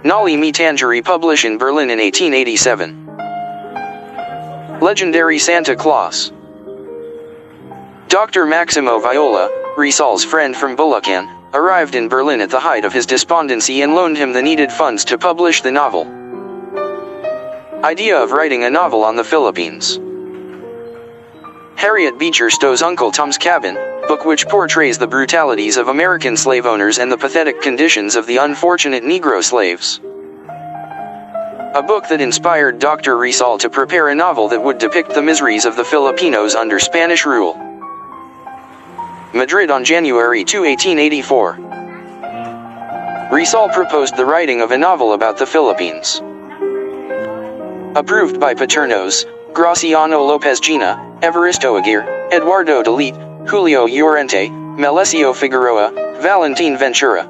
Noli me Tangere, published in Berlin in 1887. Legendary Santa Claus. Dr. Maximo Viola, Risal's friend from Bulacan, arrived in Berlin at the height of his despondency and loaned him the needed funds to publish the novel. Idea of writing a novel on the Philippines. Harriet Beecher Stowe's Uncle Tom's Cabin, book which portrays the brutalities of American slave owners and the pathetic conditions of the unfortunate Negro slaves. A book that inspired Dr. Rizal to prepare a novel that would depict the miseries of the Filipinos under Spanish rule. Madrid on January 2, 1884. Rizal proposed the writing of a novel about the Philippines. Approved by Paternos, Graciano Lopez Gina, Evaristo Aguirre, Eduardo Delite, Julio Llorente, Melesio Figueroa, Valentin Ventura.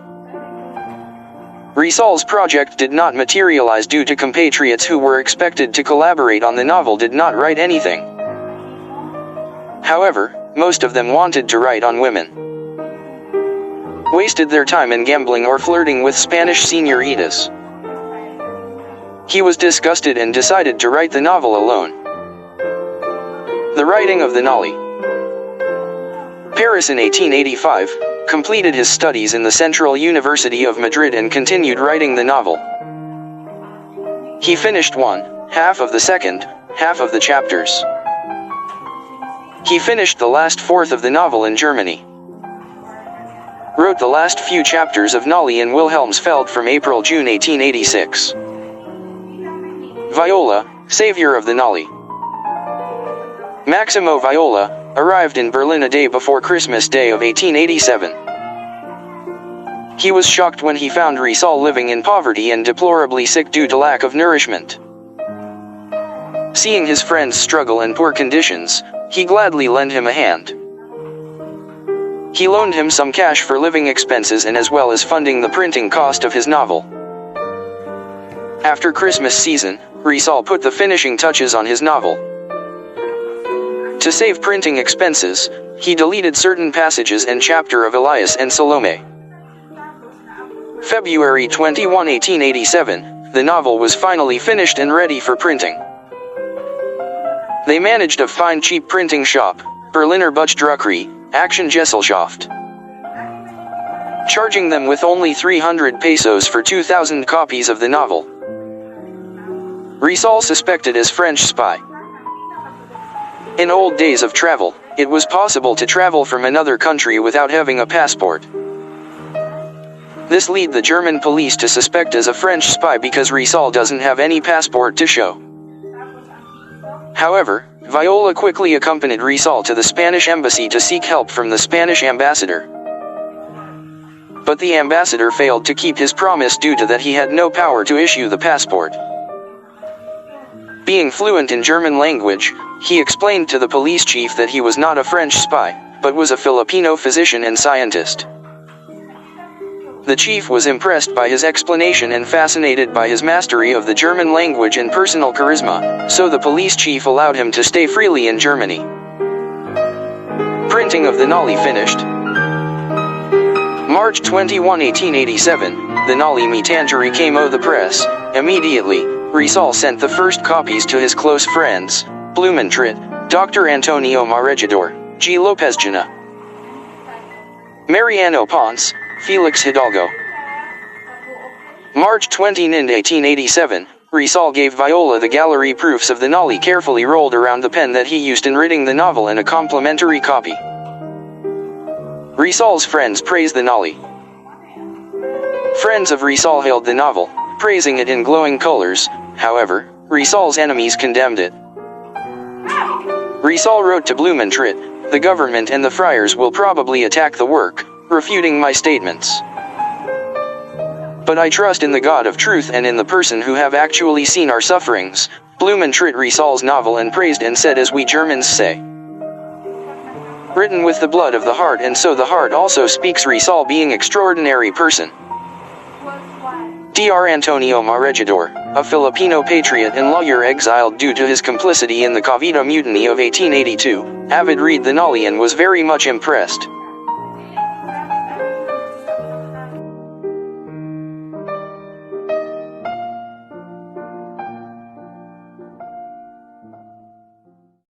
Rizal's project did not materialize due to compatriots who were expected to collaborate on the novel did not write anything. However, most of them wanted to write on women. Wasted their time in gambling or flirting with Spanish señoritas. He was disgusted and decided to write the novel alone. The writing of the Noli. Paris in 1885, completed his studies in the Central University of Madrid and continued writing the novel. He finished half of the second half of the chapters. He finished the last fourth of the novel in Germany. Wrote the last few chapters of Noli in Wilhelmsfeld from April-June 1886. Viola, savior of the Noli. Maximo Viola arrived in Berlin a day before Christmas Day of 1887. He was shocked when he found Rizal living in poverty and deplorably sick due to lack of nourishment. Seeing his friend's struggle and poor conditions, he gladly lent him a hand. He loaned him some cash for living expenses and as well as funding the printing cost of his novel. After Christmas season, Rizal put the finishing touches on his novel. To save printing expenses, he deleted certain passages and chapter of Elias and Salome. February 21, 1887, the novel was finally finished and ready for printing. They managed a fine cheap printing shop, Berliner Buchdruckerei, Aktiengesellschaft, charging them with only 300 pesos for 2,000 copies of the novel. Rizal suspected as French spy. In old days of travel, it was possible to travel from another country without having a passport. This led the German police to suspect as a French spy because Rizal doesn't have any passport to show. However, Viola quickly accompanied Rizal to the Spanish embassy to seek help from the Spanish ambassador. But the ambassador failed to keep his promise due to that he had no power to issue the passport. Being fluent in German language, he explained to the police chief that he was not a French spy, but was a Filipino physician and scientist. The chief was impressed by his explanation and fascinated by his mastery of the German language and personal charisma, so the police chief allowed him to stay freely in Germany. Printing of the Noli finished. March 21, 1887, the Noli me Tangere came o the press. Immediately, Rizal sent the first copies to his close friends, Blumentritt, Dr. Antonio Marregidor, G. Lopez Gina, Mariano Ponce, Felix Hidalgo. March 20, 1887, Rizal gave Viola the gallery proofs of the Noli carefully rolled around the pen that he used in writing the novel and a complimentary copy. Rizal's friends praised the Noli. Friends of Rizal hailed the novel, praising it in glowing colors. However, Rizal's enemies condemned it. Rizal wrote to Blumentritt, "The government and the friars will probably attack the work, refuting my statements. But I trust in the God of truth and in the person who have actually seen our sufferings." Blumentritt Rizal's novel and praised and said, as we Germans say, written with the blood of the heart, and so the heart also speaks. Rizal being extraordinary person. Dr. Antonio Marregidor, a Filipino patriot and lawyer exiled due to his complicity in the Cavite Mutiny of 1882, avid read the Noli and was very much impressed.